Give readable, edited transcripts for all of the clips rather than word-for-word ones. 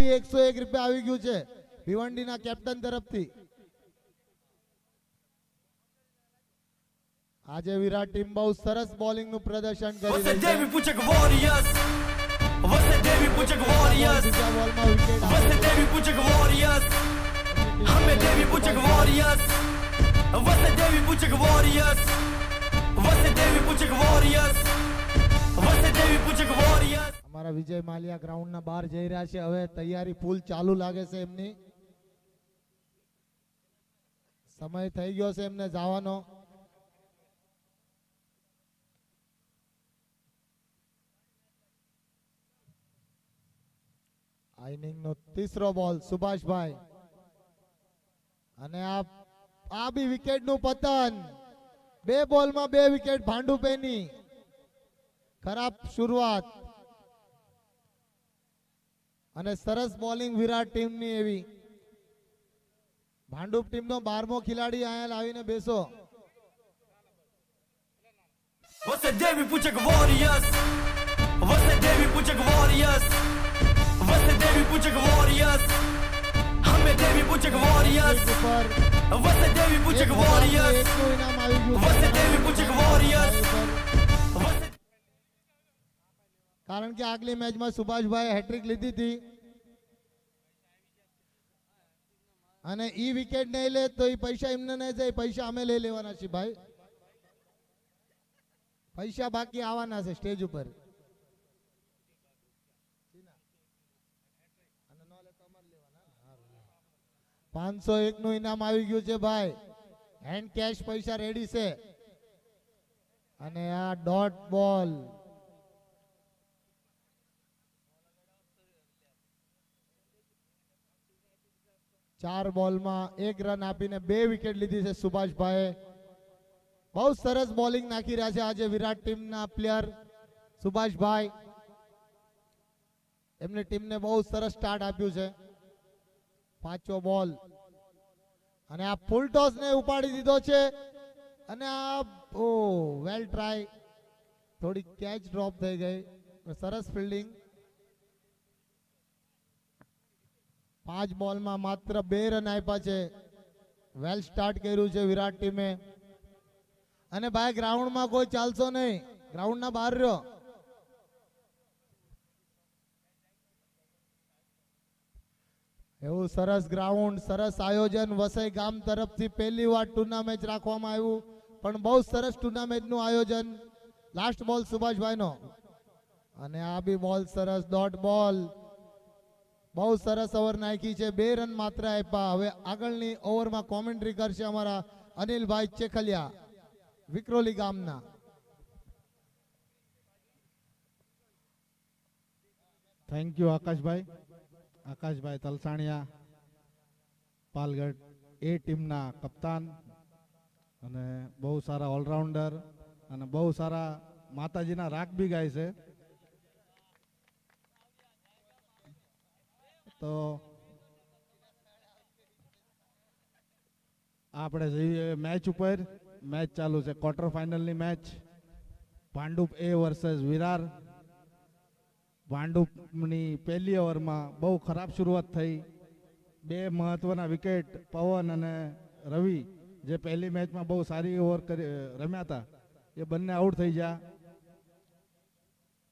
101 રૂપિયા આવી ગયું છે ભિવંડીના કેપ્ટન તરફથી। આજે વિરાટ ટીમ બહુ સરસ બોલિંગ નું પ્રદર્શન કરી રહી છે। અમારા વિજય માલિયા ગ્રાઉન્ડ ના બહાર જઈ રહ્યા છે। હવે તૈયારી ફૂલ ચાલુ લાગે છે એમની। સમય થઈ ગયો છે એમને જવાનો। આ ઇનિંગ નો ત્રીસો બોલ સુભાષભાઈ અને આ બી વિકેટ નું પતન। 2 બોલમાં 2 વિકેટ ભાંડુપેની। ખરાબ શરૂઆત અને સરસ બોલિંગ વિરાટ ટીમ ની એવી। ભાંડુપ ટીમ નો 12મો ખેલાડી અહીંયા લાવીને બેસો। કારણ કે આગલી મેચમાં સુભાષભાઈ હેટ્રિક લીધી હતી અને ઈ વિકેટ નહીં લે તો એ પૈસા એમને નહીં જાય, પૈસા અમે લઈ લેવાના છીએ ભાઈ। પૈસા બાકી આવવાના છે સ્ટેજ ઉપર। 501 નું ઇનામ આવી ગયું છે ભાઈ। હેન્ડ કેશ પૈસા રેડી છે અને આ ડોટ બોલ। ચાર બોલમાં 1 રન આપીને 2 વિકેટ લીધી છે સુભાષભાઈ। બહુ સરસ બોલિંગ નાખી રહ્યા છે આજે વિરાટ ટીમના પ્લેયર સુભાષભાઈ। એમની ટીમને બહુ સરસ સ્ટાર્ટ આપ્યું છે। 5વો બોલ અને આ ફૂલ ટોસ ને ઉપાડી દીધો છે અને આ વેલ ટ્રાય, થોડી કેચ ડ્રોપ થઈ ગઈ। સરસ ફિલ્ડિંગ। 5 બોલમાં માત્ર 2 રન આપ્યા છે। વેલ સ્ટાર્ટ કર્યું છે વિરાટ ટીમે અને ભાઈ ગ્રાઉન્ડમાં કોઈ ચાલશો નહીં, ગ્રાઉન્ડના બહાર રહ્યો। એવું સરસ ગ્રાઉન્ડ, સરસ આયોજન વસઈ ગામ તરફથી પહેલી વાર ટુર્નામેન્ટ રાખવામાં આવ્યું, પણ બહુ સરસ ટુર્નામેન્ટનું આયોજન। લાસ્ટ બોલ સુભાષભાઈનો અને આ બી બોલ સરસ ડોટ બોલ। બહુ સરસ ઓવર નાખી છે। 2 રન માત્ર આપ્યા। હવે આગળની ઓવરમાં કોમેન્ટ્રી કરશે અમારા અનિલભાઈ ચેખલિયા વિક્રોલી ગામના। થેન્ક યુ આકાશભાઈ તલસાણિયા, પાલગઢ એ ટીમના કપ્તાન અને બહુ સારા ઓલરાઉન્ડર અને બહુ સારા માતાજીના રાગ બી ગાય છે। તો આપણે જઈએ મેચ ઉપર। મેચ ચાલુ છે, ક્વાર્ટર ફાઇનલની મેચ। ભાંડુપ એ વર્સેસ વિરાર। ભાંડુપની પહેલી ઓવરમાં બહુ ખરાબ શરૂઆત થઈ। 2 મહત્વના વિકેટ પવન અને રવિ જે પહેલી મેચમાં બહુ સારી ઓવર રમ્યા હતા એ બંને આઉટ થઈ ગયા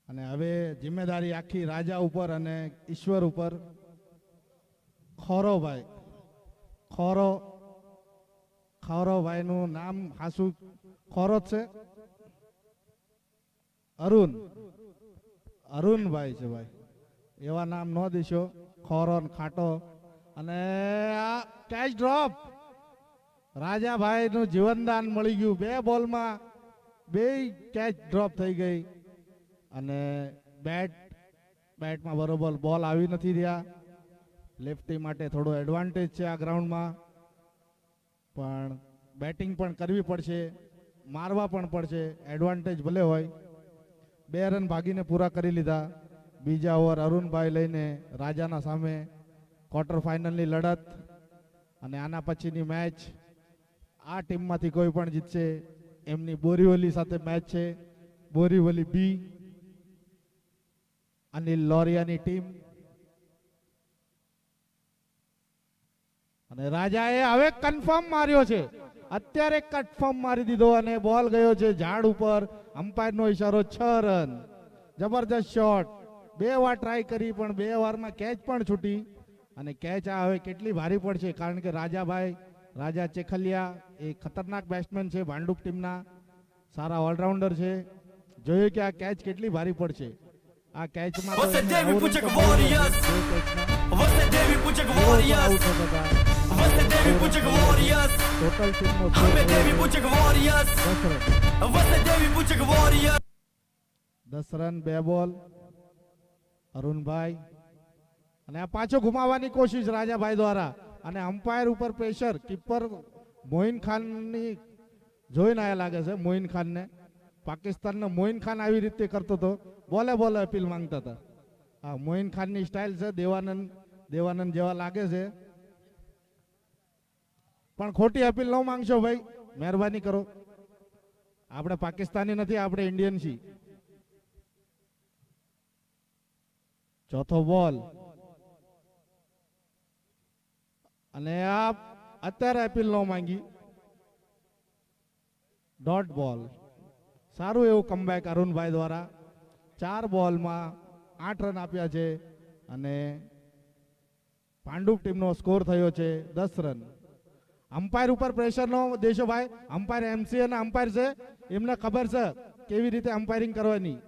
અને હવે જિમ્મેદારી આખી રાજા ઉપર અને ઈશ્વર ઉપર। ખોરોભાઈનું નામ હાસુ ખોરો છે, અરુણભાઈ છે ભાઈ, એવા નામ ન દેશો। ખોરો ખાટો અને આ કેચ ડ્રોપ। રાજાભાઈનું જીવનદાન મળી ગયું। 2 બોલમાં 2 કેચ ડ્રોપ થઈ ગઈ અને બેટમાં બરોબર બોલ આવી નથી રહ્યા। લેફ્ટી માટે થોડો એડવાન્ટેજ છે આ ગ્રાઉન્ડમાં, પણ બેટિંગ પણ કરવી પડશે, મારવા પણ પડશે। એડવાન્ટેજ ભલે હોય। 2 રન ભાગીને પૂરા કરી લીધા। બીજા ઓવર અરુણભાઈ લઈને રાજાના સામે ક્વાર્ટર ફાઇનલની લડત અને આના પછીની મેચ આ ટીમમાંથી કોઈ પણ જીતશે એમની બોરીવલી સાથે મેચ છે। બોરીવલી બી, અનિલ લોરિયાની ટીમ અને રાજાએ હવે કન્ફર્મ માર્યો છે, અત્યારે કન્ફર્મ મારી દીધો અને બોલ ગયો છે ઝાડ ઉપર. અમ્પાયરનો ઈશારો 6 રન. જબરજસ્ત શોટ. 2 વાર ટ્રાય કરી પણ 2 વારમાં કેચ પણ છૂટી. અને કેચ આ હવે કેટલી ભારી પડશે, કારણ કે રાજા ચેખલિયા એ ખતરનાક બેટ્સમેન છે, ભાંડુપ ટીમના સારા ઓલરાઉન્ડર છે. જોયું કે આ કેચ કેટલી ભારી પડશે. આ કેચમાં તો Você એમને teve 9 રન Puchek તો મળ્યા Warriors. છે. બે કેચમાં Você teve Puchek 0 પર Warriors. આઉટ થતા હતા. Você teve Puchek Warriors. Total ટીમનો સ્કોર Hame થયો teve છે Puchek Warriors. 10 run. Você teve Puchek Warriors. 10 run 2 બોલ. અરુણભાઈ અને આ પાછો ઘુમાવવાની કોશિશ રાજાભાઈ દ્વારા, અને અમ્પાયર ઉપર પ્રેશર. કીપર મોઇન ખાનની જોઈને આયા લાગે છે. મોઇન ખાનને પાકિસ્તાનનો મોઇન ખાન આવી રીતે કરતો હતો, બોલે અપીલ માંગતા હતા. હા, મોઇન ખાનની સ્ટાઇલ છે. દેવાનંદ જેવા લાગે છે, પણ ખોટી અપીલ ન માંગશો ભાઈ, મહેરબાની કરો. આપણે પાકિસ્તાની નથી, આપણે ઇન્ડિયન છીએ. ચોથો બોલ અને આ અત્યારે અપીલ ન માંગી. ડોટ બોલ. સારું એવું કમબેક અરુણભાઈ દ્વારા. 4 બોલમાં 8 રન આપ્યા છે અને પાંડુપ ટીમનો સ્કોર થયો છે 10 રન. અમ્પાયર ઉપર પ્રેશર નો દેશો ભાઈ. અમ્પાયર એમસી અને અમ્પાયર છે, એમને ખબર છે કેવી રીતે અમ્પાયરિંગ કરવાની.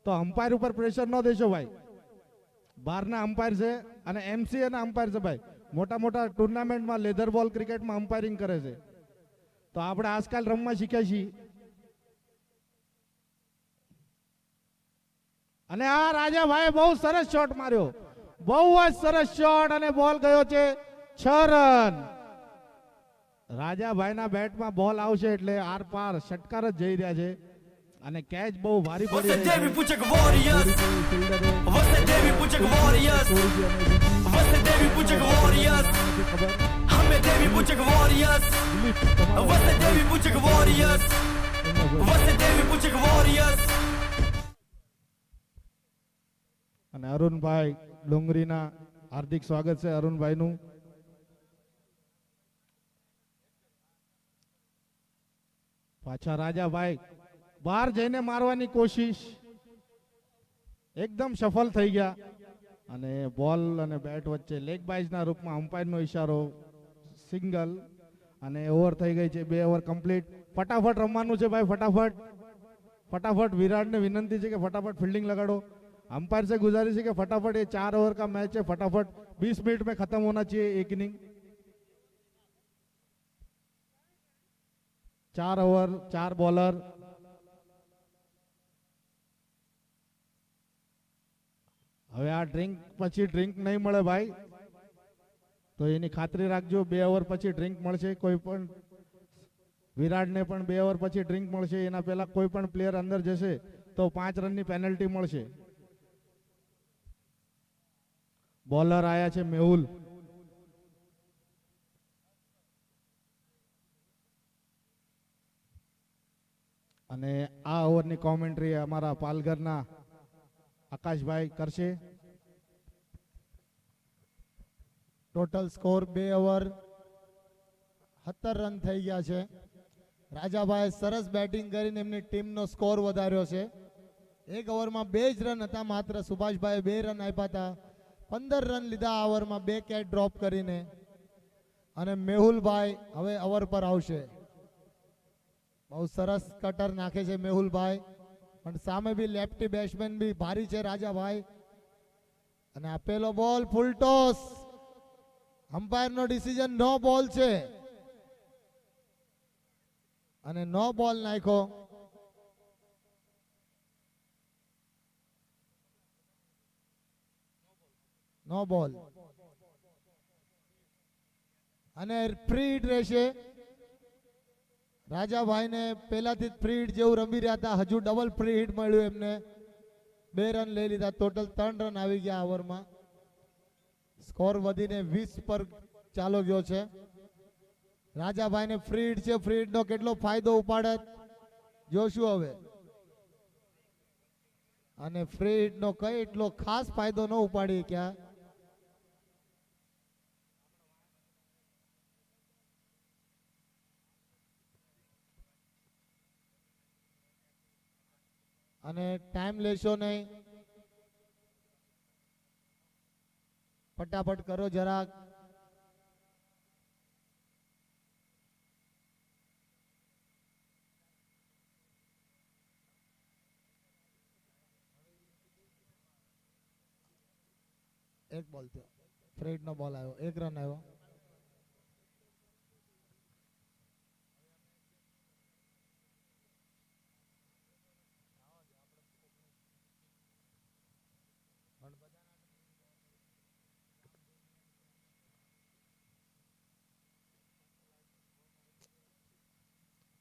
તો અમ્પાયર ઉપર પ્રેશર ન દેશો ભાઈ. બહારના અમ્પાયર છે અને એમસી અને અમ્પાયર છે ભાઈ. મોટા ટુર્નામેન્ટમાં લેધર બોલ ક્રિકેટમાં અમ્પાયરિંગ કરે છે. તો આપણે આજકાલ રમવા શીખ્યા છીએ. અને આ રાજાભાઈ બહુ સરસ શોટ માર્યો, બહુ જ સરસ શોટ, અને બોલ ગયો છે 6 રન. રાજાભાઈના બેટમાં બોલ આવશે એટલે આર પાર ષટકાર જ જઈ રહ્યા છે. અને કેચ બહુ ભારી પડી Você રહી teve છે. Puchek Warriors. Você teve Puchek Warriors. Você teve Puchek Warriors. Hame teve Puchek Warriors. Você teve Puchek Warriors. Você teve Puchek Warriors. અને અરુણભાઈ ડુંગરીના હાર્દિક સ્વાગત છે અરુણભાઈનું. પાછા રાજાભાઈ બહાર જઈને મારવાની કોશિશ, એકદમ સફળ થઈ ગયા. અને બોલ અને બેટ વચ્ચે લેગ બાઇઝના રૂપમાં અમ્પાયરનો ઈશારો, સિંગલ. અને ઓવર થઈ ગઈ છે, 2 ઓવર કમ્પ્લીટ. ફટાફટ રમવાનું છે ભાઈ, ફટાફટ. વિરાટને વિનંતી છે કે ફટાફટ ફિલ્ડિંગ લગાડો. अंपायर से गुजारिश है कि फटाफट, ये 4 ओवर का मैच है, फटाफट 20 मिनट में खत्म होना चाहिए एक इनिंग. 4 over 4 bowler. હવે આ ડ્રિંક પછી ડ્રિંક નહીં મળે ભાઈ, તો એની ખાતરી રાખજો. 2 ઓવર પછી ડ્રિંક મળશે. કોઈ પણ વિરાટને પણ 2 ઓવર પછી ડ્રિંક મળશે. એના પહેલા કોઈ પણ પ્લેયર અંદર જશે તો 5 રનની પેનલ્ટી મળશે. બોલર આયા છે મેહુલ. અને આ ઓવરની કોમેન્ટ્રી અમારા પાલઘરના આકાશભાઈ કરશે. ટોટલ સ્કોર 2 ઓવર 17 રન થઈ ગયા છે. રાજાભાઈ સરસ બેટિંગ કરીને એમની ટીમનો સ્કોર વધાર્યો છે. 1 ઓવરમાં 2 જ રન હતા માત્ર. સુભાષભાઈ 2 રન આપ્યા હતા. 15 રન લીધા આ ઓવરમાં 2 કેચ ડ્રોપ કરીને. અને મેહુલભાઈ હવે ઓવર પર આવશે. બહુ સરસ કટર નાખે છે મેહુલભાઈ, પણ સામે બી લેફ્ટી બેટ્સમેન બી ભારી છે રાજાભાઈ. અને આપેલો બોલ ફૂલ ટોસ. અમ્પાયરનો ડિસિઝન નો બોલ છે અને નો બોલ નાખ્યો. નો બોલ અને ફ્રી હિટ રહેશે. રાજાભાઈને પહેલાથી ફ્રી હિટ જેવું રમી રહ્યા હતા, હજુ ડબલ ફ્રી હિટ મળ્યું એમને. 2 રન લઈ લીધા. ટોટલ 3 રન આવી ગયા ઓવરમાં. સ્કોર વધીને 20 પર ચાલો ગયો છે. રાજાભાઈને ફ્રી હિટ છે, ફ્રી હિટનો કેટલો ફાયદો ઉપાડે જોશું હવે. અને ફ્રી હિટનો કઈ એટલો ખાસ ફાયદો ન ઉપાડી ક્યાં. અને ટાઈમ લેશો નહીં, ફટાફટ કરો જરાક. એક બોલ થયો, ફ્રેડ નો બોલ આવ્યો, 1 રન આવ્યો.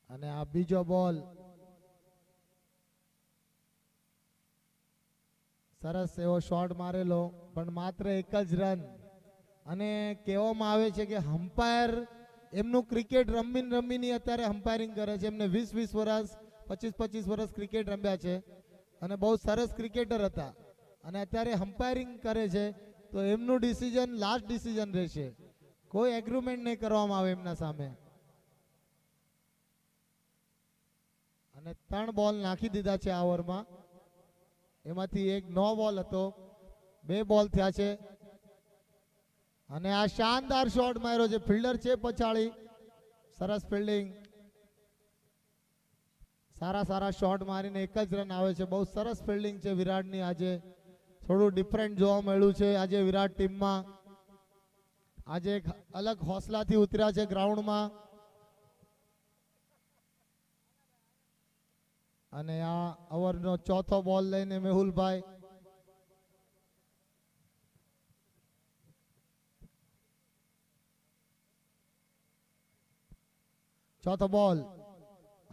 અને આ બીજો બોલ સરસ એવો શોટ મારેલો, પણ માત્ર 1 જ રન. અને કહેવામાં આવે છે કે હમ્પાયર એમનું ક્રિકેટ રમીને અત્યારે હમ્પાયરિંગ કરે છે. એમને 20-20 વર્ષ 25-25 વર્ષ ક્રિકેટ રમ્યા છે અને બહુ સરસ ક્રિકેટર હતા, અને અત્યારે હમ્પાયરિંગ કરે છે. તો એમનું ડિસિઝન લાસ્ટ ડિસિઝન રહેશે, કોઈ એગ્રીમેન્ટ નહીં કરવામાં આવે એમના સામે. અને 3 બોલ નાખી દીધા છે આ ઓવરમાં, એમાંથી 1 નો બોલ હતો, 2 બોલ થયા છે. અને આ શાનદાર શોટ માર્યો છે, ફિલ્ડર છે પછાડી, સરસ ફિલ્ડિંગ, સારા શોટ મારીને 1 જ રન આવે છે. બહુ સરસ ફિલ્ડિંગ છે વિરાટની. આજે થોડું ડિફરન્ટ જોવા મળ્યું છે આજે વિરાટ ટીમમાં. આજે એક અલગ હોસલાથી ઉતર્યા છે ગ્રાઉન્ડમાં. અને આ ઓવરનો ચોથો બોલ લઈને મેહુલભાઈ. ચોથો બોલ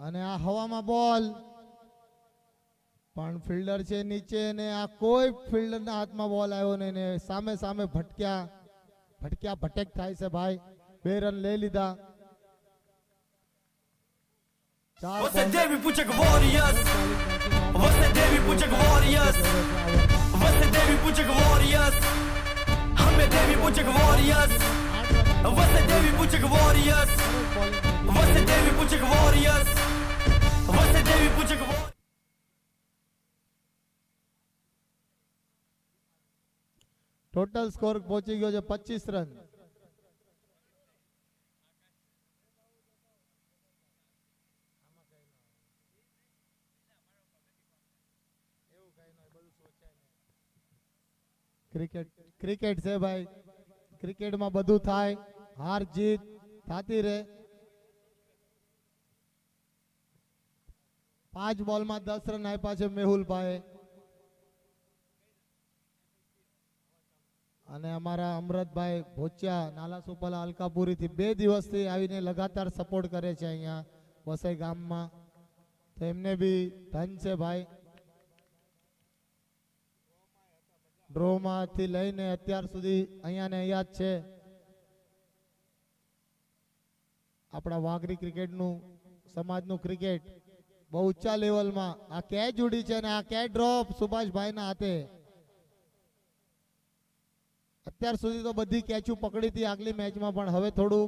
અને આ હવામાં બોલ, પણ ફિલ્ડર છે નીચે ને આ કોઈ ફિલ્ડરના હાથમાં બોલ આવ્યો નહીં ને સામે ભટક થાય છે ભાઈ. 2 રન લઈ લીધા. Você Devi Puchak Warriors. Você Devi Puchak Warriors. Você Devi Puchak Warriors. हमें Devi Puchak Warriors. Você Devi Puchak Warriors. Você Devi Puchak Warriors. Você Devi Puchak Warriors. Total score પહોંચી ગયો છે 25 રન. ક્રિકેટ છે ભાઈ, ક્રિકેટમાં બધું થાય, હાર જીત થતી રહે. 5 બોલમાં 10 રન આપ્યા છે મેહુલભાઈ. અને અમારા અમૃતભાઈ ભોચિયા નાલા સુપલા અલકાપુરી થી 2 દિવસથી આવીને લગાતાર સપોર્ટ કરે છે અહીંયા વસઈ ગામમાં. તો એમને બી ધન છે ભાઈ. ડ્રોમાંથી લઈને અત્યાર સુધી અહીંયા ને અહીંયા જ છે. આપણા વાઘરી ક્રિકેટનું સમાજનું ક્રિકેટ બહુ ઊંચા લેવલમાં. આ કેચ ઉડી છે અને આ કેચ ડ્રોપ સુભાષભાઈના હાથે. અત્યાર સુધી તો બધી કેચું પકડી હતી આગલી મેચમાં, પણ હવે થોડું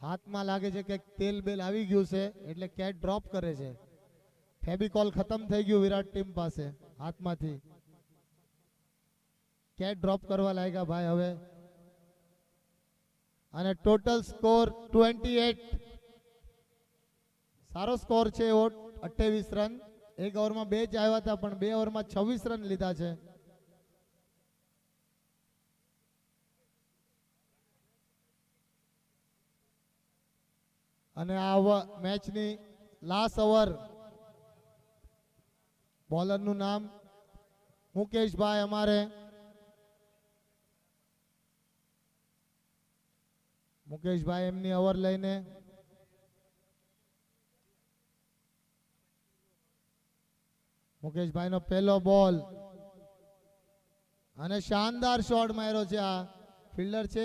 હાથમાં લાગે છે કે તેલ બેલ આવી ગયું છે એટલે કેચ ડ્રોપ કરે છે. ફેબિકોલ ખતમ થઈ ગયું વિરાટ ટીમ પાસે હાથમાંથી. કેચ ડ્રોપ કરવા લાગ્યા ભાઈ હવે. અને ટોટલ સ્કોર 28. સારો સ્કોર છે એવો, 28 રન. 1 ઓવરમાં 2 જ આવ્યા હતા, પણ 2 ઓવરમાં 26 રન લીધા છે. અને આ મેચની લાસ્ટ ઓવર, બોલરનું નામ મુકેશભાઈ અમારે. મુકેશભાઈ એમની ઓવર લઈને મુકેશભાઈ નો પહેલો બોલ અને શાનદાર શોટ માર્યો છે. આ ફિલ્ડર છે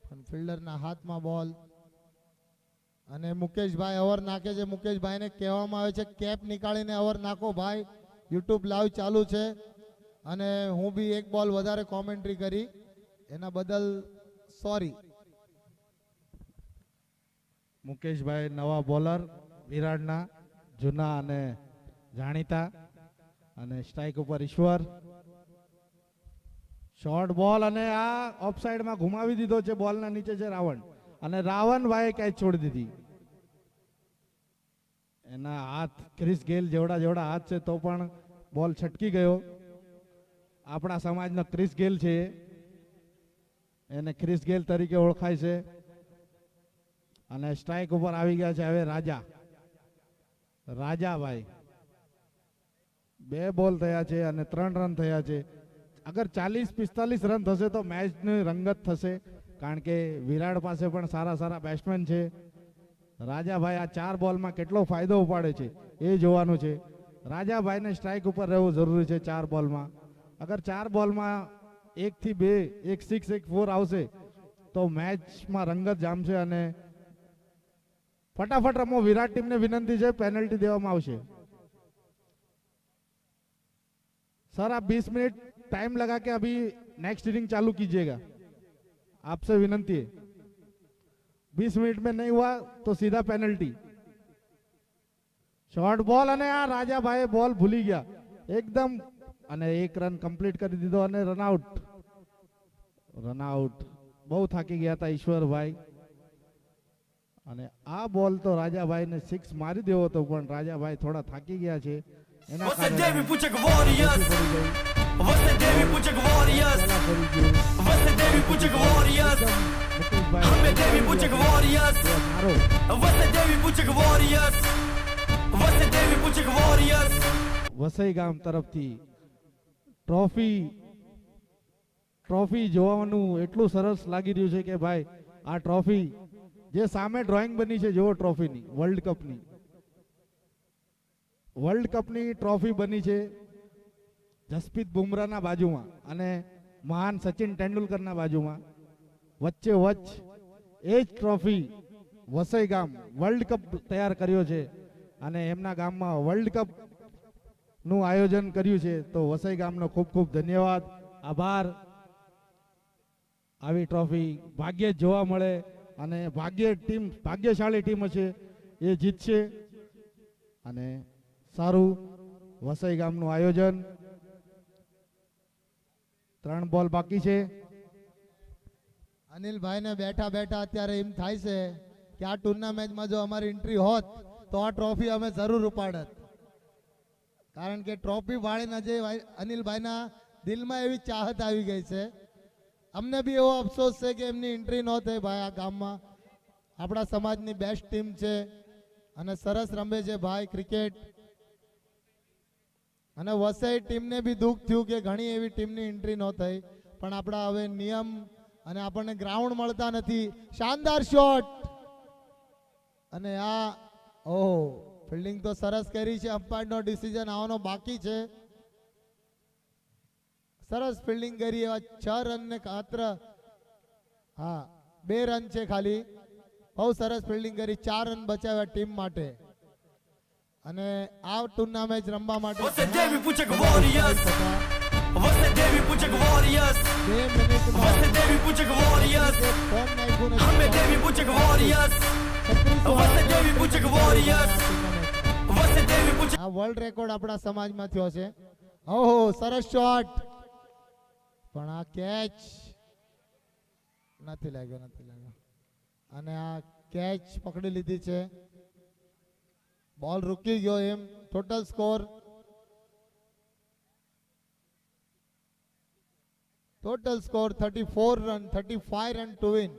પણ ફિલ્ડરના હાથમાં બોલ. અને મુકેશભાઈ ઓવર નાખે છે. મુકેશભાઈને કહેવામાં આવે છે કેપ નીકાળીને ઓવર નાખો ભાઈ. યુટ્યુબ લાઈવ ચાલુ છે અને હું બી 1 બોલ વધારે કોમેન્ટ્રી કરી, એના બદલ સોરી. મુકેશભાઈ નવા બોલર વિરાટના, જૂના અને જાણીતા. અને સ્ટ્રાઇક ઉપર ઈશ્વર. શોર્ટ બોલ અને આ ઓફસાઇડમાં ઘુમાવી દીધો છે. બોલના નીચે છે રાવણ અને રાવણભાઈએ કેચ છોડી દીધી. એના હાથ ક્રિસ ગેલ જેવડા હાથ છે તો પણ બોલ છટકી ગયો. આપણા સમાજનો ક્રિસ ગેલ છે, એને ક્રિસ ગેલ તરીકે ઓળખાય છે. અને સ્ટ્રાઇક ઉપર આવી ગયા છે હવે રાજાભાઈ. 2 બોલ થયા છે અને 3 રન થયા છે. અગર 40-45 રન થશે તો મેચની રંગત થશે, કારણ કે વિરાટ પાસે પણ સારા બેટ્સમેન છે. રાજાભાઈ આ 4 બોલમાં કેટલો ફાયદો ઉપાડે છે એ જોવાનું છે. રાજાભાઈને સ્ટ્રાઇક ઉપર રહેવું જરૂરી છે 4 બોલમાં. અગર 4 બોલમાં 1 થી 2, 1 6, 1 4 આવશે તો મેચમાં રંગત જામશે. અને फटाफट रमो. विराट टीम ने विनंती है पेनल्टी देवामां आवशे. सर आप 20 मिनट टाइम लगा के अभी नेक्स्ट इनिंग चालू कीजिएगा, आपसे विनंती है. 20 मिनट में नहीं हुआ तो सीधा पेनल्टी. शॉर्ट बॉल અને આ રાજાભાઈ બોલ ભૂલી ગયા એકદમ અને 1 રન કમ્પ્લીટ કરી દીધો અને રન આઉટ. બહુ થાકી ગયા હતા ઈશ્વરભાઈ. અને આ બોલ તો રાજાભાઈને 6 મારી દેવો તો પણ રાજાભાઈ થોડા થાકી ગયા છે. એના કારણે વસઈ ગામ તરફથી ટ્રોફી જોવાનું એટલું સરસ લાગી રહ્યું છે કે ભાઈ આ ટ્રોફી જે સામે ડ્રોઈંગ બની છે જો ટ્રોફીની વર્લ્ડ કપની ટ્રોફી બની છે જસપ્રીત બુમરાહના બાજુમાં અને મહાન સચિન તેંડુલકરના બાજુમાં. વચ્ચે એ જ ટ્રોફી વસઈ ગામ વર્લ્ડ કપ તૈયાર કર્યો છે અને એમના ગામમાં વર્લ્ડ કપ નું આયોજન કર્યું છે. તો વસઈ ગામનો ખૂબ ખૂબ ધન્યવાદ, આભાર. આવી ટ્રોફી ભાગ્યે જ જોવા મળે અને ભાગ્યશાળી ટીમ હશે એ જીતશે. અને સારું વસઈ ગામનું આયોજન. 3 બોલ બાકી છે. અનિલભાઈને બેઠા અત્યારે એમ થાય છે કે આ ટુર્નામેન્ટમાં જો અમારી એન્ટ્રી હોત તો આ ટ્રોફી અમે જરૂર ઉપાડત, કારણ કે ટ્રોફી વાળીના જે અનિલભાઈના દિલમાં એવી ચાહત આવી ગઈ છે. અમને બી એવો અફસોસ છે કે એમની એન્ટ્રી ન થઈ. ભાઈ આ ગામમાં આપણા સમાજની બેસ્ટ ટીમ છે અને સરસ રમે છે ભાઈ ક્રિકેટ. અને વસઈ ટીમને બી દુઃખ થયું કે ઘણી એવી ટીમની એન્ટ્રી ન થઈ, પણ આપણા હવે નિયમ અને આપણને ગ્રાઉન્ડ મળતા નથી. શાનદાર શોટ અને આ ફિલ્ડિંગ તો સરસ કરી છે. અમ્પાયરનો ડિસિઝન આવવાનો બાકી છે. સરસ ફિલ્ડિંગ કરી. એવા 6 રન ને માત્ર 2 રન છે ખાલી. બહુ સરસ ફિલ્ડિંગ કરી. 4 રન બચાવ્યા ટીમ માટે. અને આ ટુર્નામેન્ટ રમવા માટે 2 મિનિટ આ વર્લ્ડ રેકોર્ડ આપણા સમાજમાં થયો છે. સરસ શોટ, પણ આ કેચ નથી લાગ્યો. અને આ કેચ પકડી લીધી છે. બોલ રૂકી ગયો એમ. Total score 34 run, 35 run to win.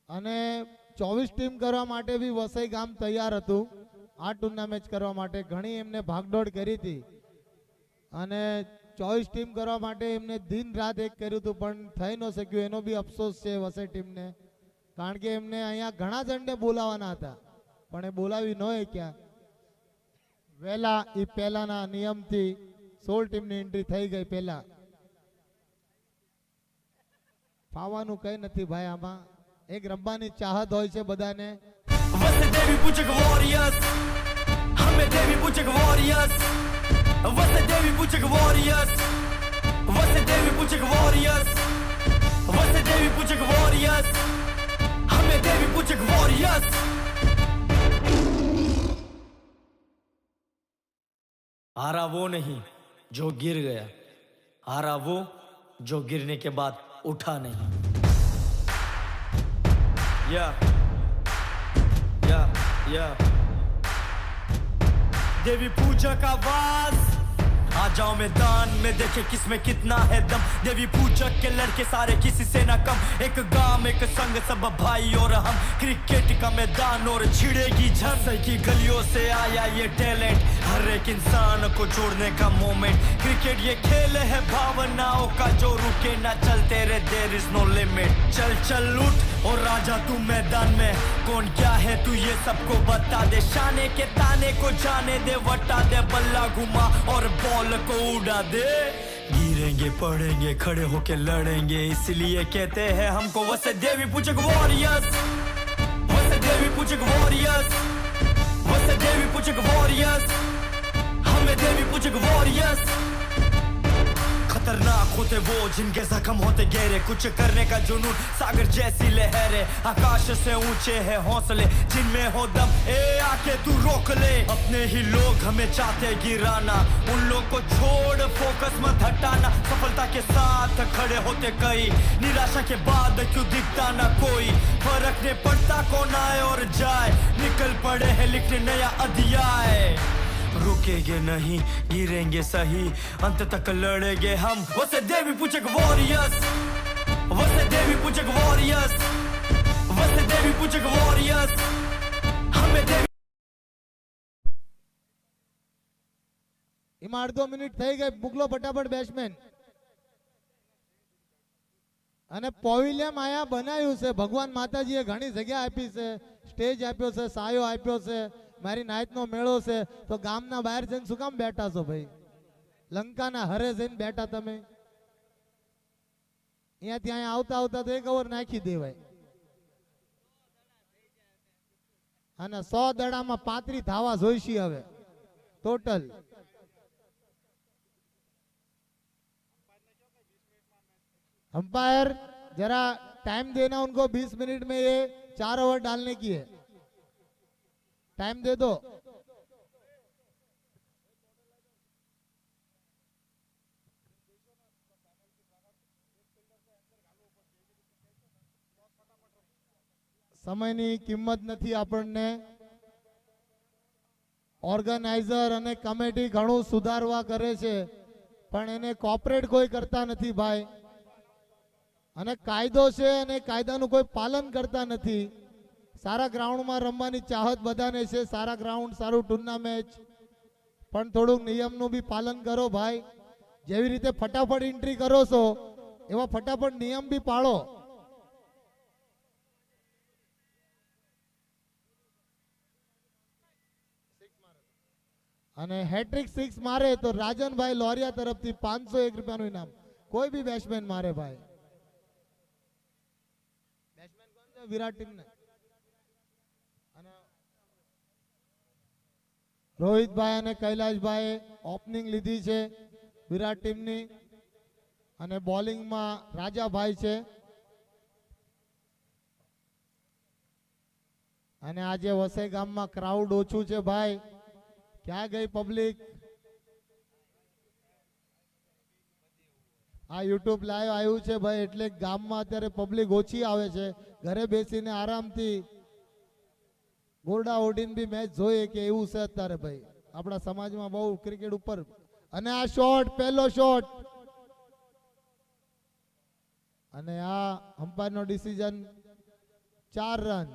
અને 24 ટીમ કરવા માટે બી વસઈ ગામ તૈયાર હતું આ ટુર્નામેન્ટ કરવા માટે. ઘણી એમને ભાગદોડ કરી હતી અને 24 ટીમ કરવા માટે એમને દિન રાત એક કર્યું હતું, પણ થઈ ન શક્યું. એનો બી અફસોસ છે વસઈ ટીમને, કારણ કે એમને અહીંયા ઘણા જણને બોલાવાના હતા પણ એ બોલાવી ન ક્યાં. વહેલા એ પહેલાના નિયમથી 16 ટીમની એન્ટ્રી થઈ ગઈ. પહેલા ફાવાનું કઈ નથી ભાઈ. આમાં એક રમવાની ચાહત હોય છે બધાને. वसे देवी पूजक वॉरियर्स, वसे देवी पूजक वॉरियर्स, वसे देवी पूजक वॉरियर्स, हमें देवी पूजक वॉरियर्स। हारा वो नहीं जो गिर गया, हारा वो जो गिरने के बाद उठा नहीं। या या या देवी पूजा का आवाज, आ जाओ मैदान में देखे किसमें कितना है दम। देवी पूजक के लड़के सारे किसी से ना कम, एक गांव एक संग सब भाई और हम। क्रिकेट का मैदान और छिड़ेगी झंड, सही की गलियों से आया ये टैलेंट, हर एक इंसान को जोड़ने का मोमेंट। क्रिकेट ये खेल है भावनाओं का जो रुके ना, चलते रहे देयर इज नो लिमिट। चल चल उठ और राजा तू मैदान में, कौन क्या है तू ये सबको बता दे। शाने के ताने को जाने दे, वटा दे बल्ला घुमा और बॉल को उड़ा दे। गिरेंगे पड़ेंगे खड़े होके लड़ेंगे, इसलिए कहते हैं हमको वसे देवी पूजक वॉरियर्स, वसे देवी पूजक वॉरियर्स, वसे देवी पूजक वॉरियर्स, हमें देवी पूजक वॉरियर्स। खतरनाक होते वो जिनके जख्म होते गहरे, कुछ करने का जुनून सागर जैसी लहरें। आकाश से ऊंचे है हौसले जिनमें हो दम, ए आके तू रोक ले। अपने ही लोग हमें चाहते गिराना, उन लोग को छोड़ फोकस मत हटाना। सफलता के साथ खड़े होते कई, निराशा के बाद क्यों दिखता ना कोई। फर्क नहीं पड़ता कौन आए और जाए, निकल पड़े हैं लिखने नया अध्याय। रुकेंगे नहीं गिरेंगे सही, अंत तक लड़ेंगे हम वसे देवी पूजक वॉरियर्स, वसे देवी पूजक वॉरियर्स, वसे देवी पूजक वॉरियर्स, हमें देवी। એમાં અડધો મિનિટ થઈ ગઈ, મોકલો ફટાફટ બેટ્સમેન. અને પોવિલિયમ આયા બનાવ્યું છે, ભગવાન માતાજીએ ઘણી જગ્યા આપી છે, સ્ટેજ આપ્યો છે, સાયો આપ્યો છે, મારી નાઈટનો મેળો છે, તો ગામના બહાર જઈને શું કામ બેઠા છો ભાઈ? લંકાના હરે જઈને બેઠા તમે? અહીંયાથી અહીંયા આવતા આવતા તો એક ઓવર નાખી દેવાય. અને 100 દડામાં 35 ધાવા જોઈશી હવે ટોટલ. अंपायर जरा टाइम देना उनको, 20 मिनट में ये 4 ओवर डालने की है, टाइम दे दो. સમયની કિંમત નથી આપણને. ઓર્ગેનાઇઝર અને કમિટી ઘણું સુધારવા કરે છે, પણ એને કોઓપરેટ કોઈ કરતા નથી ભાઈ. અને કાયદો છે અને કાયદાનું કોઈ પાલન કરતા નથી. સારા ગ્રાઉન્ડમાં રમવાની ચાહત બધાને છે, સારા ગ્રાઉન્ડ, સારું ટુર્નામેન્ટ, પણ થોડુંક નિયમનું બી પાલન કરો ભાઈ. જેવી રીતે ફટાફટ એન્ટ્રી કરો છો એવા ફટાફટ નિયમ બી પાળો. અને હેટ્રિક 6 મારે તો રાજનભાઈ લોરિયા તરફથી 501 રૂપિયાનું ઇનામ. કોઈ બી બેટ્સમેન મારે ભાઈ. વિરાટ ટીમ ને રોહિતભાઈ અને કૈલાશભાઈ ઓપનિંગ લીધી છે વિરાટ ટીમની. અને બોલિંગમાં રાજાભાઈ છે. અને આજે વસઈ ગામમાં ક્રાઉડ ઓછું છે ભાઈ. ક્યાં ગઈ પબ્લિક? આ યુટ્યુબ લાઈવ આવ્યું છે ભાઈ, એટલે ગામમાં અત્યારે પબ્લિક ઓછી આવે છે. ઘરે બેસીને આરામથી ગોરડા ઓડીને બી મેચ જોઈએ કે એવું છે અત્યારે ભાઈ. આપણા સમાજમાં બહુ ક્રિકેટ ઉપર. અને આ શોટ, પહેલો શોટ, અને આ અમ્પાયરનો ડિસિઝન 4 રન.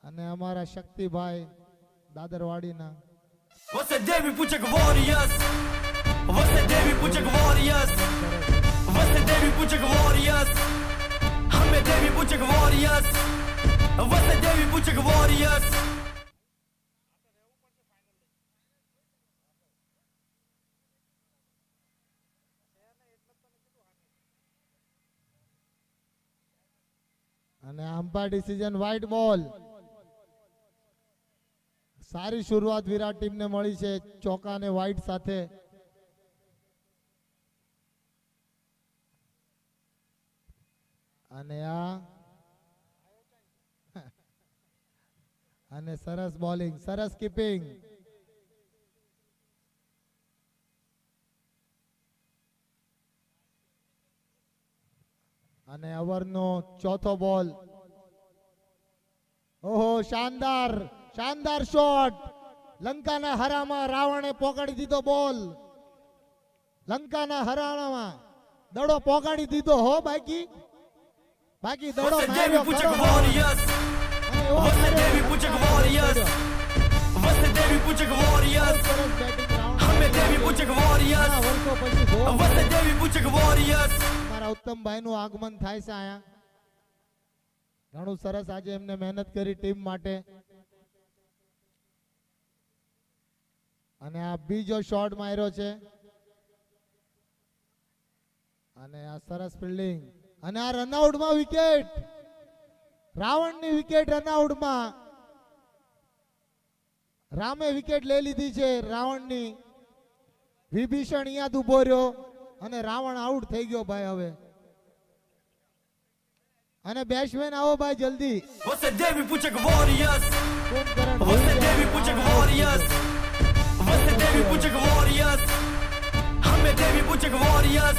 અને અમારા શક્તિભાઈ દાદરવાડીના. वसे देवी पूजक वॉरियर्स, वसे देवी पूजक वॉरियर्स, वसे देवी पूजक वॉरियर्स, हमें देवी पूजक वॉरियर्स, वसे देवी पूजक वॉरियर्स। અને અમ્પાયર ડિસિઝન વ્હાઇટ બોલ. સારી શરૂઆત વિરાટ ટીમને મળી છે ચોકા અને વાઇડ સાથે. અને અને સરસ બોલિંગ, સરસ કીપિંગ. અને ઓવરનો ચોથો બોલ. ઓહો, શાનદાર શાનદાર શોટ. લંકાના હરામાં રાવણે પોકાડી દીધો બોલ. લંકાના હરાણામાં દડો પોકાડી દીધો હો. બાકી દડો Você માર્યો teve Puchak ખરો. Warriors. અને એવો Você માર્યો teve કે Puchak લંકાના Warriors. Você teve Puchak Warriors. સરસ batting round. અમે teve Puchak Warriors. ઘણા વર્ષો પછી જોવા Você મળ્યું. teve Puchak Warriors. મારા ઉત્તમભાઈનું આગમન થાય છે અહીંયા. ઘણું સરસ આજે એમને મહેનત કરી ટીમ માટે. અને આ બીજો શોટ માર્યો છે. અને આ સરસ ફિલ્ડિંગ. અને આ રનઆઉટમાં વિકેટ. રાવણની વિકેટ રનઆઉટમાં. રામે વિકેટ લઈ લીધી છે રાવણની. વિભીષણ અહીંયા જ ઉભો રહ્યો અને રાવણ આઉટ થઈ ગયો ભાઈ. હવે અને બેટ્સમેન આવો ભાઈ જલ્દી. Você teve Puchak Warriors. Kumbhakaran Você ભૂલી teve ગયા. Puchak રાવણ out થઈ Warriors. ગયો. Você teve Puchak Warriors. અમે teve Puchak Warriors.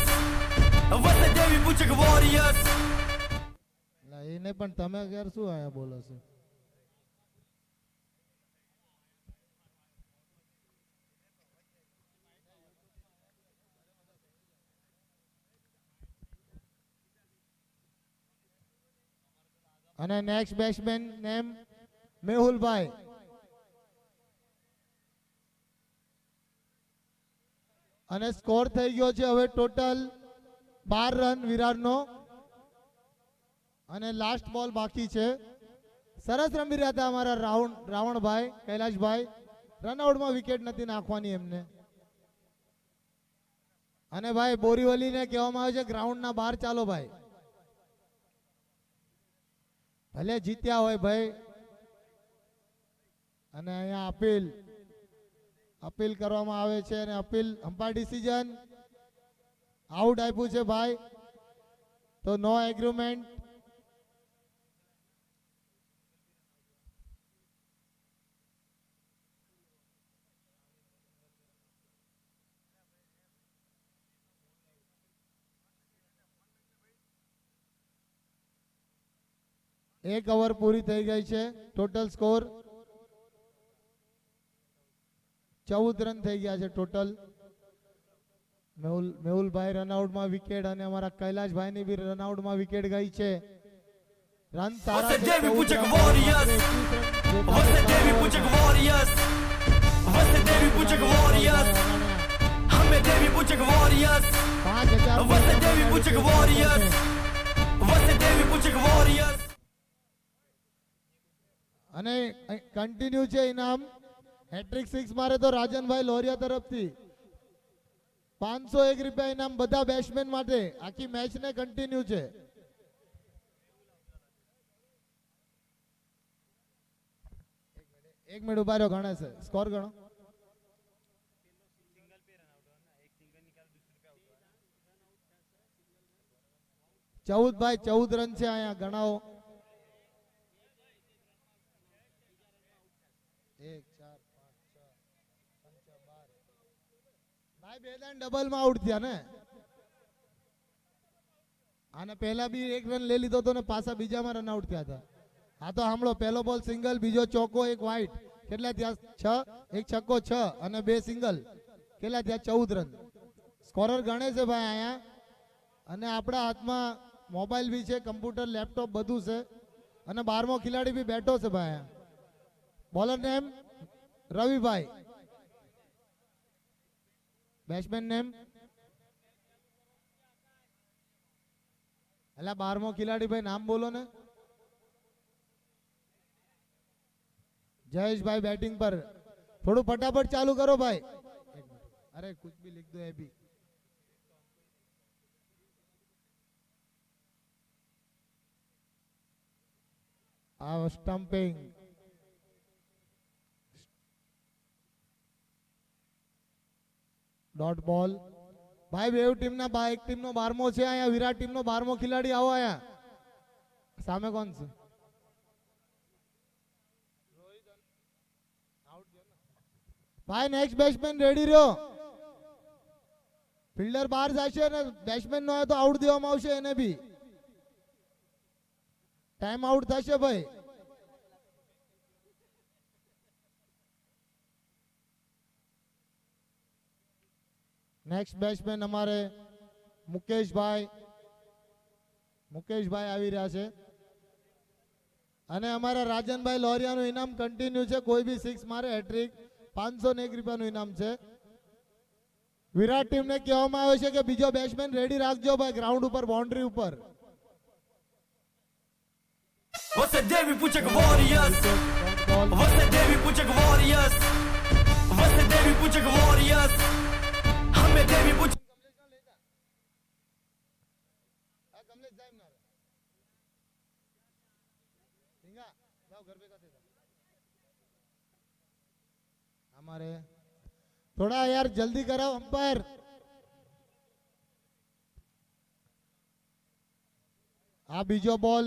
Você teve Puchak Warriors. ના, એને પણ તમે ઘેર શું આયા બોલો છો? અને નેક્સ્ટ બેટ્સમેન નેમ મેહુલભાઈ. અને સ્કોર થઈ ગયો છે હવે ટોટલ 12 રન વિરાટનો. અને લાસ્ટ બોલ બાકી છે. સરસ રમી રહ્યા હતા અમારા રાવણભાઈ, કૈલાશભાઈ. રનઆઉટમાં વિકેટ નથી નાખવાની એમને. અને ભાઈ બોરીવલીને કહેવામાં આવે છે ગ્રાઉન્ડના બહાર ચાલો ભાઈ. ભલે જીત્યા હોય ભાઈ. અને અહીંયા અપીલ કરવામાં આવે છે. અને અપીલ અમ્પાયર ડિસિઝન આઉટ આપ્યું છે ભાઈ. તો નો એગ્રીમેન્ટ. એક ઓવર પૂરી થઈ ગઈ છે. ટોટલ સ્કોર 14 રન થઈ ગયા છે ટોટલ. મેહુલભાઈ રનઆઉટમાં વિકેટ. અને અમારા કૈલાશભાઈની બી રનઆઉટમાં વિકેટ ગઈ છે. રન સારા Você છે. teve 14 Puchak run. Warriors. Você teve Puchak Warriors. Você teve Puchak Warriors. અમે teve Puchak Warriors. 5000 Você teve Puchak Warriors. Você teve Puchak Warriors. અને કન્ટિન્યુ છે ઇનામ. હેટ્રિક 6 મારે તો રાજનભાઈ લોરિયા તરફથી 501 રૂપિયા ઇનામ બધા બેટ્સમેન માટે. આખી મેચ ને કન્ટિન્યુ છે. એક મિનિટ ઉભા રહ્યો. ગણે છે સ્કોર ગણો. ભાઈ 14 રન છે અહીંયા ગણાવો. 1 4 5 6 ભાઈ બે દાન ડબલ માં આઉટ થયા ને. આને પહેલા બી 1 રન લઈ લીધો તો ને પાછા બીજામાં રન આઉટ થયા હતા. હા તો સાંભળો, પહેલો બોલ સિંગલ, બીજો ચોકો, એક વાઇટ. કેટલા થયા? 6. એક છક્કો 6 અને 2 સિંગલ. કેટલા થયા? 14 રન. સ્કોરર ગણે છે ભાઈ અહીંયા. અને આપણા હાથમાં મોબાઈલ બી છે, કમ્પ્યુટર, લેપટોપ બધું છે. અને 12મો ખેલાડી બી બેઠો છે ભાઈ અહીંયા. બોલર નેમ રવિભાઈ. બેટ્સમેન નેમ એટલે 12મો ખેલાડી ભાઈ નામ બોલો ને. જયેશભાઈ बैटिंग पर. થોડું ફટાફટ ચાલુ કરો ભાઈ. अरे कुछ भी लिख दो. अभी स्टंपिंग ડોટ બોલ. ભાઈ બેવ ટીમના એક ટીમનો 12મો છે અહીંયા, વિરાટ ટીમનો 12મો ખેલાડી આવો અહીંયા. સામે કોણ છે? ભાઈ નેક્સ્ટ બેટ્સમેન રેડી રહ્યો. ફિલ્ડર બહાર જશે ને બેટ્સમેન નો હોય તો આઉટ દેવામાં આવશે એને બી. ટાઈમ આઉટ થશે ભાઈ. નેક્સ્ટ બેટ્સમેન અમારે મુકેશભાઈ આવી રહ્યા છે. અને અમારા રાજનભાઈ લોરિયાનું ઇનામ કન્ટિન્યુ છે. કોઈ બી 6 મારે હેટ્રિક 501 રૂપિયાનું ઇનામ છે. વિરાટ ટીમને કહેવામાં આવે છે કે બીજો બેટ્સમેન રેડી રાખજો ભાઈ ગ્રાઉન્ડ ઉપર, બાઉન્ડ્રી ઉપર. Você deve Puchak Warriors. Você deve Puchak Warriors. Você deve Puchak Warriors. हमें देवी Puchak. हमारे थोड़ा यार जल्दी करो अंपायर. આ બીજો બોલ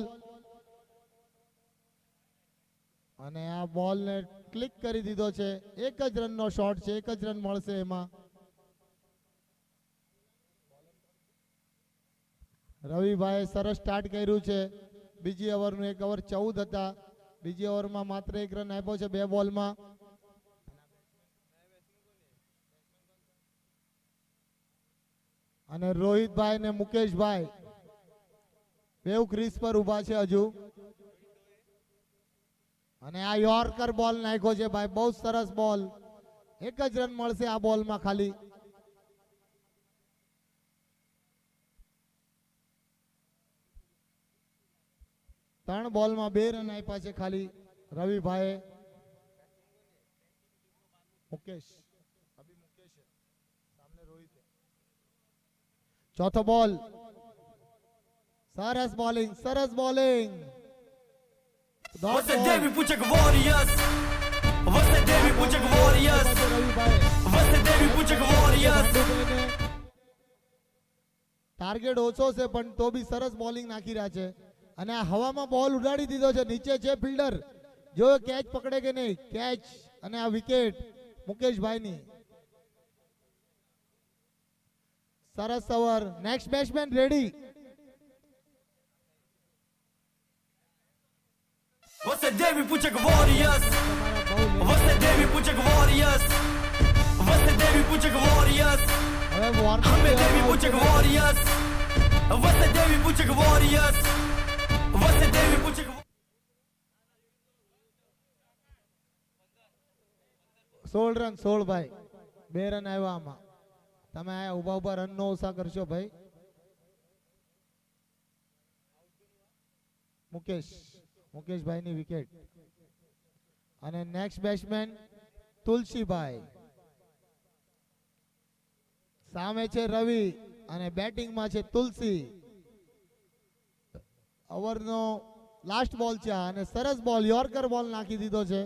અને આ બોલ ને ક્લિક કરી દીધો છે. એક જ રનનો શોટ છે, એક જ રન મળશે એમાં. રવિભાઈ સરસ સ્ટાર્ટ કર્યું છે. બીજી ઓવરનું 1 ઓવર 14 હતા. બીજી ઓવરમાં માત્ર 1 રન આપ્યો છે 2 બોલમાં. અને રોહિતભાઈ ને મુકેશભાઈ બેવ ક્રીઝ પર ઊભા છે હજુ. અને આ યોર્કર બોલ નાખ્યો છે ભાઈ, બહુ સરસ બોલ. 1 જ રન મળશે આ બોલમાં ખાલી. ત્રણ બોલમાં 2 રન આપ્યા છે ખાલી રવિભાઈએ. મુકેશ ચોથો બોલ. સરસ બોલિંગ, સરસ bowling. Você deve Puchak Warriors. Você deve Puchak Warriors. Você deve Puchak Warriors. Target ઓછો છે પણ તો બી સરસ બોલિંગ નાખી રહ્યા છે. અને આ હવામાં બોલ ઉડાડી દીધો છે. નીચે છે ફિલ્ડર, જો કેચ પકડે કે નહીં. કેચ અને આ વિકેટ મુકેશભાઈની. સરસ over. Next batsman ready. Você deve Puchak Warriors. Você deve Puchak Warriors. Você deve Puchak Warriors. હવે વોર્નિંગ हमें देवी Puchak Warriors. Você deve Puchak Warriors. Você deve Puchak. 16 run 16 ભાઈ. 2 રન આવ્યા આમાં. તમે આયા ઉભા રન નો ઓછા કરશો ભાઈ. મુકેશભાઈની વિકેટ. અને નેક્સ્ટ બેટ્સમેન તુલસીભાઈ. સામે છે રવિ અને બેટિંગમાં છે તુલસી. ઓવરનો લાસ્ટ બોલ છે અને સરસ બોલ, યોર્કર બોલ નાખી દીધો છે.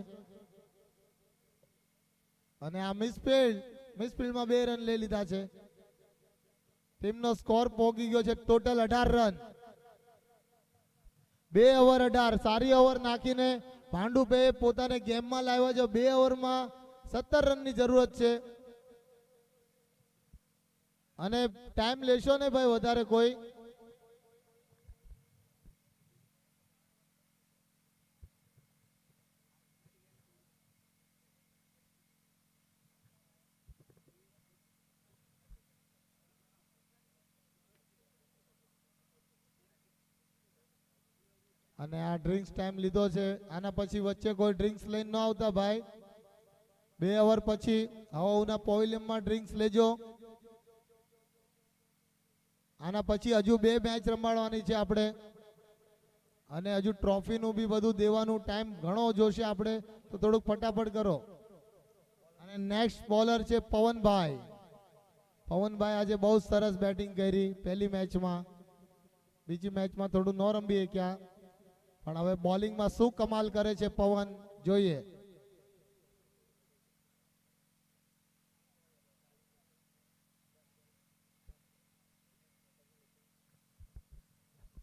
અને આ મિસફિલ્ડમાં 2 રન લઈ લીધા છે. ટીમનો સ્કોર પહોંચી ગયો છે ટોટલ 18 રન. 2 ઓવર 18. સારી ઓવર નાખીને ભાંડુભાઈ પોતાને ગેમમાં લાવ્યા છે. 2 ઓવરમાં 17 રનની જરૂરત છે. અને ટાઈમ લેશો ને ભાઈ વધારે કોઈ. અને આ ડ્રિંક્સ ટાઈમ લીધો છે. આના પછી વચ્ચે કોઈ ડ્રિંક્સ લઈને ન આવતા ભાઈ. 2 ઓવર પછી હવાના પોવિલિયમમાં ડ્રિંક્સ લેજો. આના પછી હજુ 2 મેચ રમાડવાની છે આપણે. અને હજુ ટ્રોફીનું બી બધું દેવાનું. ટાઈમ ઘણો જોશે આપણે, તો થોડુંક ફટાફટ કરો. અને નેક્સ્ટ બોલર છે પવનભાઈ. પવનભાઈ આજે બહુ સરસ બેટિંગ કરી પહેલી મેચમાં. બીજી મેચમાં થોડું ન રમી ક્યાં, પણ હવે બોલિંગમાં શું કમાલ કરે છે પવન, જોઈએ.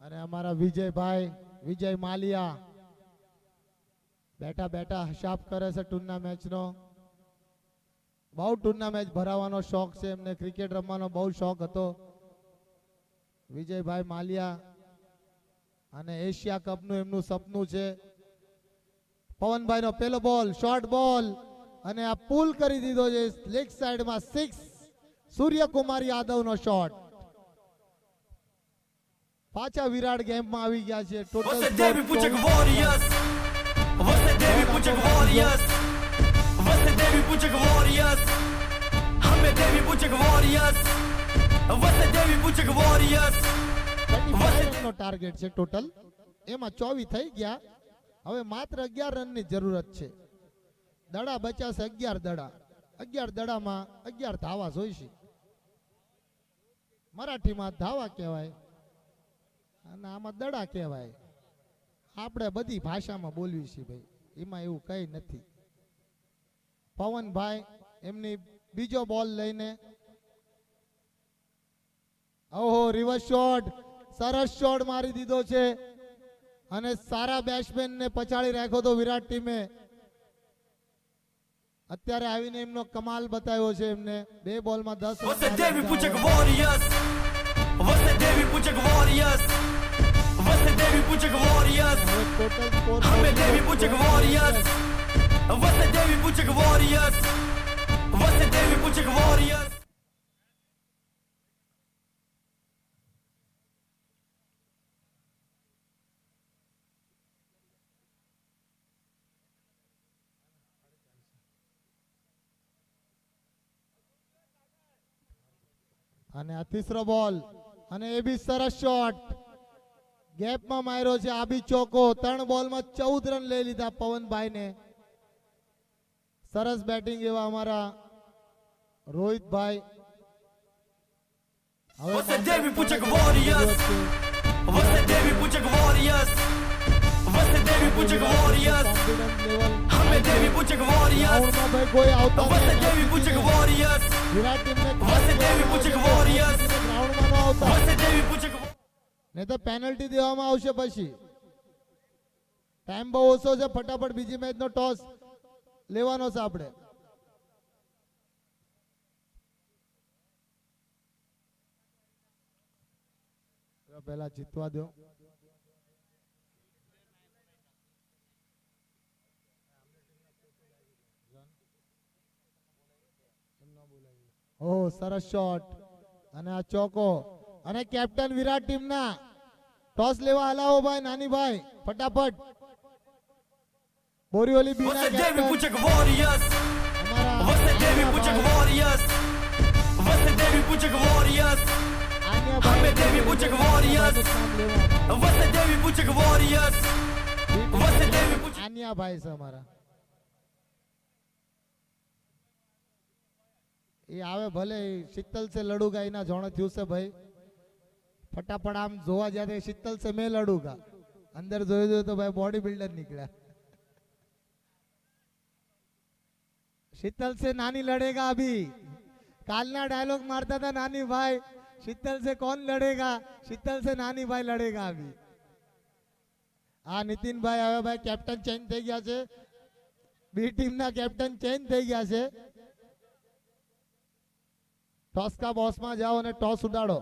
અને અમારા વિજયભાઈ વિજય માલિયા બેઠા બેઠા હિસાબ કરે છે ટુર્નામેન્ટ નો. બહુ ટુર્નામેન્ટ ભરાવાનો શોખ છે એમને, ક્રિકેટ રમવાનો બહુ શોખ હતો વિજયભાઈ માલિયા. અને એશિયા કપનું એમનું સપનું છે. પવનભાઈનો પેલો બોલ, શોર્ટ બોલ, અને આ પુલ કરી દીધો છે લેગ સાઈડમાં 6. સૂર્યકુમાર યાદવનો શોટ. પાછા વિરાટ ગેમમાં આવી ગયા છે. Você deve Puchak Warriors. Você deve Puchak Warriors. Você deve Puchak Warriors. हमें देवी Puchak Warriors. Você deve Puchak Warriors. 25 રનનો ટાર્ગેટ છે ટોટલ. એમાં 24 થઈ ગયા. હવે માત્ર 11 રનની જરૂરત છે. દડા બચાશે 11 દડા. 11 દડામાં 11 ધાવા જોઈશે. મરાઠીમાં ધાવા કહેવાય અને આમાં દડા કહેવાય. આપણે બધી ભાષામાં બોલવી છે ભાઈ, એમાં એવું કઈ નથી. પવનભાઈ એમની બીજો બોલ લઈને, ઓહો રિવર્સ શોટ, સરસ શોટ મારી દીધો છે અને સારા બેટ્સમેન ને પછાડી રાખ્યો તો વિરાટ ટીમે. અત્યારે આવીને એમનો કમાલ બતાવ્યો છે એમને. 2 બોલમાં 10 Você deve Puchak Warriors. Você deve Puchak Warriors. Você deve Puchak Warriors. Total score हमें देवी Puchak Warriors. Você deve Puchak Warriors. Você deve Puchak Warriors. અને આ તીસરો બોલ અને એ બી સરસ શોટ. ગેપમાં માર્યો છે આ બી ચોકો. 3 બોલમાં 14 રન લઈ લીધા પવનભાઈ ને. સરસ બેટિંગ એવા અમારા રોહિતભાઈ. Você deve Puchak Warriors. Você deve Puchak Warriors. Você deve Puchak Warriors. हमें देवी Puchak Warriors. ભાઈ કોઈ આવતા Você નથી. deve Puchak Warriors. વિરાટ ટીમને Você deve Puchak Warriors. ગ્રાઉન્ડમાં ન આવતા, Você deve Puchak નહીં તો પેનલ્ટી દેવામાં આવશે. પછી ટાઈમ બહુ ઓછો છે. ફટાફટ બીજી મેચનો ટોસ લેવાનો છે આપણે. પહેલા જીતવા દો. ઓહ સરસ શોટ અને આ ચોકો. અને કેપ્ટન વિરાટ ટીમના ટોસ લેવા હલાવો ભાઈ નાનીભાઈ ફટાફટ. બોરીઓલી બીના Você deve captain Puchak Warriors. અમારા Você deve Puchak Warriors. Você deve Puchak Warriors. हमें देवी Puchak Warriors. Você deve Puchak Warriors. Você deve Puchak Anya ભાઈ છે અમારા. એ આવે ભલે શીતલ से લડુગા એના જોણે થયું છે ભાઈ. ફટાફટ આમ જોવા જ્યારે શીતલ से મેં લડુગા અંદર જોયું તો ભાઈ બોડી બિલ્ડર નીકળ્યા. शीतल से नानी लड़ेगा अभी. कालना डायलॉग मारता था नानी भाई, शीतल से कौन लड़ेगा, शीतल से नानी भाई लड़ेगा अभी. हाँ नितिन भाई હવે ભાઈ કેપ્ટન ચેન્જ થઈ ગયા છે. બી ટીમના કેપ્ટન ચેન્જ થઈ ગયા છે. ટોસ કા બોસમાં જાઓ અને ટોસ ઉડાડો.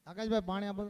આકાશભાઈ પાણી આપો.